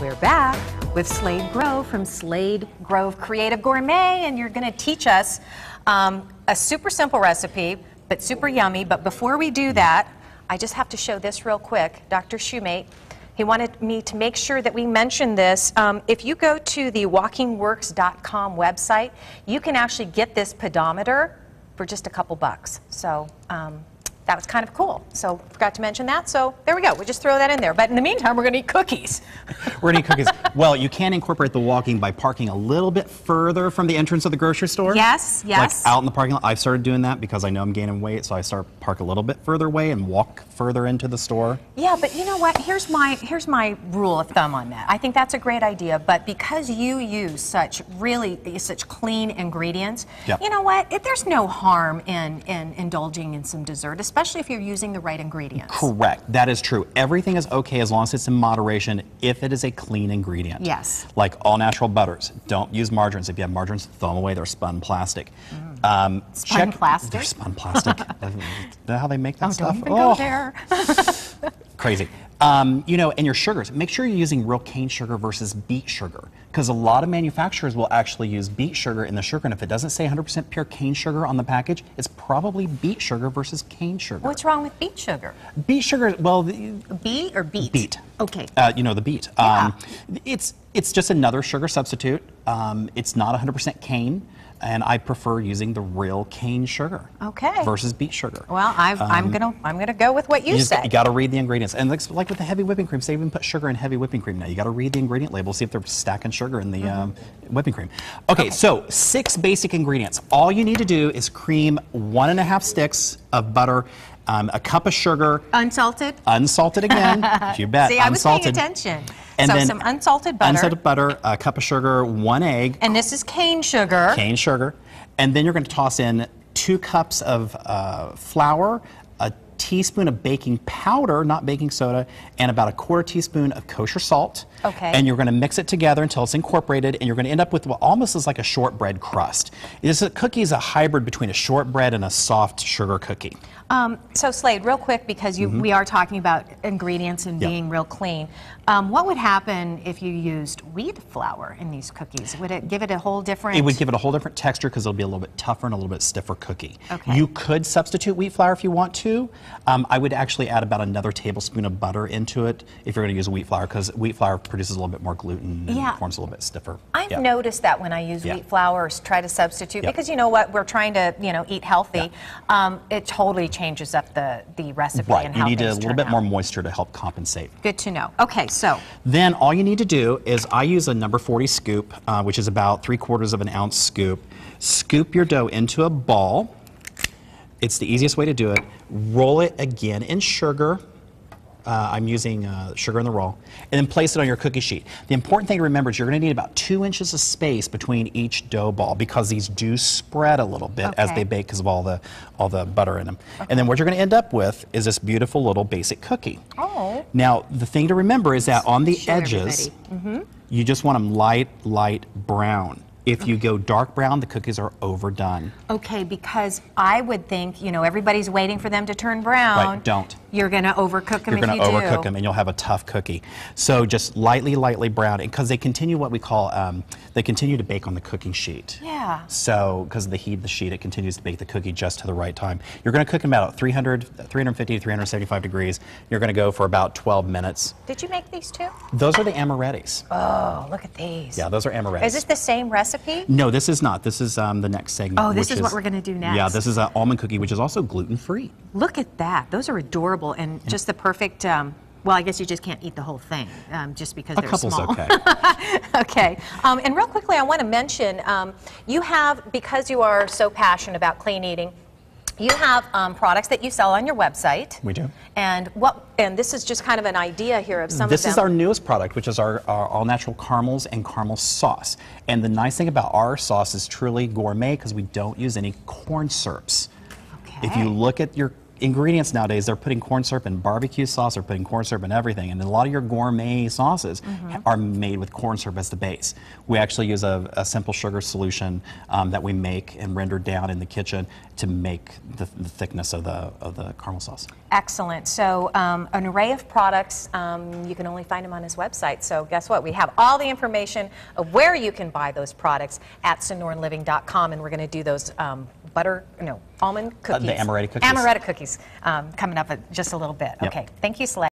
We're back with Slade Grove from Slade Grove Creative Gourmet, and you're going to teach us a super simple recipe, but super yummy. But before we do that, I just have to show this real quick. Dr. Shoemate, he wanted me to make sure that we mention this. If you go to the walkingworks.com website, you can actually get this pedometer for just a couple bucks. So that was kind of cool. So forgot to mention that. So there we go. We'll just throw that in there. But in the meantime, we're going to eat cookies. We're going to eat cookies. Well, you can incorporate the walking by parking a little bit further from the entrance of the grocery store. Yes, yes. Like out in the parking lot. I've started doing that because I know I'm gaining weight, so I park a little bit further away and walk further into the store. Yeah, but you know what? Here's my rule of thumb on that. I think that's a great idea, but because you use such clean ingredients, Yep. you know what? There's no harm in indulging in some dessert, especially if you're using the right ingredients. Correct. That is true. Everything is okay as long as it's in moderation if it is a clean ingredient. Yes. Like all natural butters. Don't use margarines. If you have margarines, throw them away. They're spun plastic. Spun plastic? They're spun plastic. Know how they make that stuff? Don't even go there. Crazy. You know, and your sugars, make sure you're using real cane sugar versus beet sugar, because a lot of manufacturers will actually use beet sugar in the sugar, and if it doesn't say 100% pure cane sugar on the package, it's probably beet sugar versus cane sugar. What's wrong with beet sugar? Beet sugar, well... Beet or beet? Beet. Okay. You know, the beet. Yeah. It's just another sugar substitute. It's not 100% cane. And I prefer using the real cane sugar versus beet sugar. Well, I'm gonna go with what you said. You got to read the ingredients, and like with the heavy whipping cream, they even put sugar in heavy whipping cream now. You got to read the ingredient label, see if they're stacking sugar in the whipping cream. Okay, so 6 basic ingredients. All you need to do is cream 1.5 sticks of butter, a cup of sugar, unsalted. Unsalted again. You bet. See, I was paying attention. And so then some unsalted butter. Unsalted butter, a cup of sugar, 1 egg. And this is cane sugar. Cane sugar. And then you're going to toss in 2 cups of flour, a teaspoon of baking powder, not baking soda, and about a 1/4 teaspoon of kosher salt. Okay. And you're going to mix it together until it's incorporated, and you're going to end up with what almost is like a shortbread crust. A cookie is a hybrid between a shortbread and a soft sugar cookie. So Slade, real quick, because we are talking about ingredients and being real clean. What would happen if you used wheat flour in these cookies? Would it give it a whole different... It would give it a whole different texture because it'll be a little bit tougher and a little bit stiffer cookie. Okay. You could substitute wheat flour if you want to. I would actually add about another tablespoon of butter into it if you're going to use wheat flour, because wheat flour produces a little bit more gluten and forms a little bit stiffer. I've noticed that when I use wheat flour or try to substitute, because you know what, we're trying to eat healthy, it totally changes up the recipe and how you need a things little turn bit out. more moisture to help compensate. Good to know. Okay, so then all you need to do is I use a number 40 scoop, which is about 3/4 of an ounce scoop. Scoop your dough into a ball. It's the easiest way to do it. Roll it again in sugar. I'm using sugar in the roll, and then place it on your cookie sheet. The important thing to remember is you're going to need about 2 inches of space between each dough ball, because these do spread a little bit as they bake because of all the butter in them. And then what you're going to end up with is this beautiful little basic cookie. Oh. Now the thing to remember is that on the edges, you just want them light brown. If you go dark brown, the cookies are overdone. Okay, because I would think, everybody's waiting for them to turn brown. Right, don't. You're going to overcook them if you do. You're going to overcook them, and you'll have a tough cookie. So just lightly brown, because they continue what we call, they continue to bake on the cooking sheet. Yeah. So, because of the heat of the sheet, it continues to bake the cookie just to the right time. You're going to cook them about 350 to 375 degrees. You're going to go for about 12 minutes. Did you make these too? Those are the amarettis. Oh, look at these. Yeah, those are amarettis. Is this the same recipe? No, this is not. This is the next segment. Oh, this is what we're going to do next. Yeah, this is an almond cookie, which is also gluten-free. Look at that. Those are adorable and just the perfect, well, I guess you just can't eat the whole thing just because they're small. A couple's okay. Okay. And real quickly, I want to mention, you have, because you are so passionate about clean eating, you have products that you sell on your website. We do. And this is just kind of an idea here of some of them. This is our newest product, which is our all-natural caramels and caramel sauce. And the nice thing about our sauce is truly gourmet because we don't use any corn syrups. Okay. If you look at ingredients nowadays, they're putting corn syrup in barbecue sauce, they're putting corn syrup in everything, and a lot of your gourmet sauces are made with corn syrup as the base. We actually use a simple sugar solution that we make and render down in the kitchen to make the thickness of the caramel sauce. Excellent. So an array of products, you can only find them on his website. So guess what? We have all the information of where you can buy those products at sonoranliving.com, and we're going to do those almond cookies. The amaretto cookies. Amaretto cookies coming up in just a little bit. Yep. Okay. Thank you, Slade.